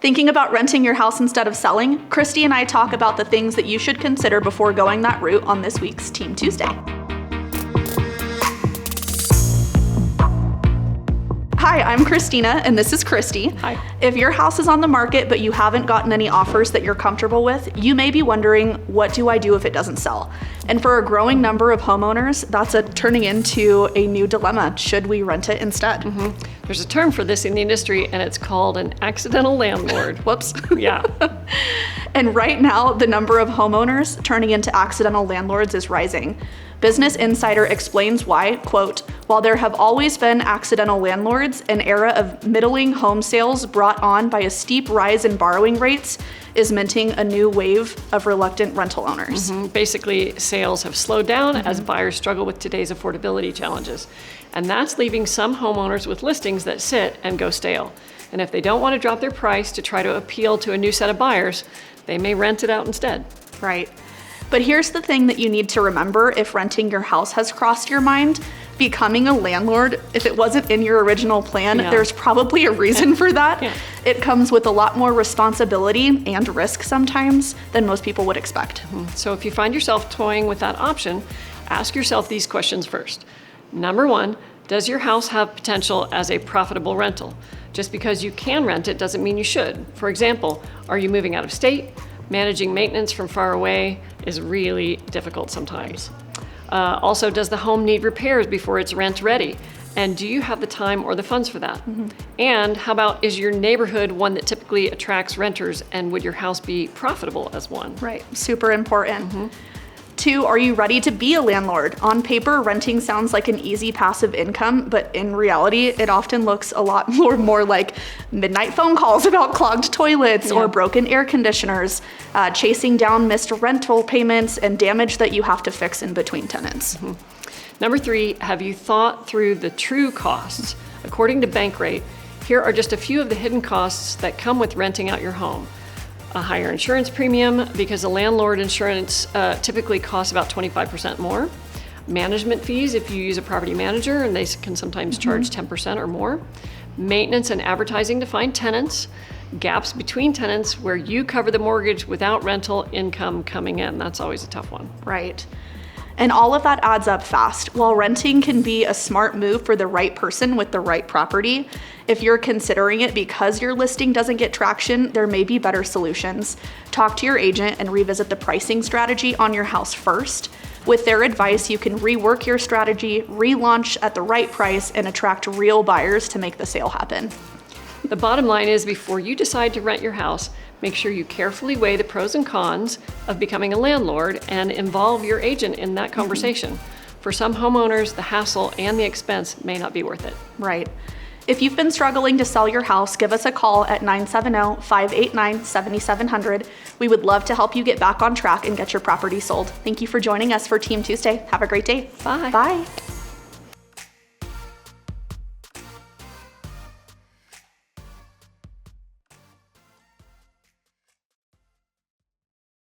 Thinking about renting your house instead of selling? Christi and I talk about the things that you should consider before going that route on this week's Team Tuesday. Hi, I'm Christina, and this is Christi. Hi. If your house is on the market, but you haven't gotten any offers that you're comfortable with, you may be wondering, what do I do if it doesn't sell? And for a growing number of homeowners, that's turning into a new dilemma. Should we rent it instead? There's a term for this in the industry, and it's called an accidental landlord. Whoops. Yeah. And right now, the number of homeowners turning into accidental landlords is rising. Business Insider explains why, quote, while there have always been accidental landlords, an era of middling home sales brought on by a steep rise in borrowing rates is minting a new wave of reluctant rental owners. Basically, sales have slowed down as buyers struggle with today's affordability challenges. And that's leaving some homeowners with listings that sit and go stale. And if they don't want to drop their price to try to appeal to a new set of buyers, they may rent it out instead. Right. But here's the thing that you need to remember if renting your house has crossed your mind. Becoming a landlord, if it wasn't in your original plan, there's probably a reason for that. It comes with a lot more responsibility and risk sometimes than most people would expect. So if you find yourself toying with that option, ask yourself these questions first. Number one, does your house have potential as a profitable rental? Just because you can rent it doesn't mean you should. For example, are you moving out of state? Managing maintenance from far away is really difficult sometimes. Also, does the home need repairs before it's rent ready? And do you have the time or the funds for that? And how about, is your neighborhood one that typically attracts renters, and would your house be profitable as one? Right, super important. 2, are you ready to be a landlord? On paper, renting sounds like an easy passive income, but in reality, it often looks a lot more like midnight phone calls about clogged toilets or broken air conditioners, chasing down missed rental payments, and damage that you have to fix in between tenants. Number 3, have you thought through the true costs? According to Bankrate, here are just a few of the hidden costs that come with renting out your home. A higher insurance premium, because a landlord insurance typically costs about 25% more. Management fees if you use a property manager, and they can sometimes charge 10% or more. Maintenance and advertising to find tenants. Gaps between tenants where you cover the mortgage without rental income coming in. That's always a tough one. Right. And all of that adds up fast. While renting can be a smart move for the right person with the right property, if you're considering it because your listing doesn't get traction, there may be better solutions. Talk to your agent and revisit the pricing strategy on your house first. With their advice, you can rework your strategy, relaunch at the right price, and attract real buyers to make the sale happen. The bottom line is, before you decide to rent your house, make sure you carefully weigh the pros and cons of becoming a landlord and involve your agent in that conversation. For some homeowners, the hassle and the expense may not be worth it. Right. If you've been struggling to sell your house, give us a call at 970-589-7700. We would love to help you get back on track and get your property sold. Thank you for joining us for Team Tuesday. Have a great day. Bye. Bye.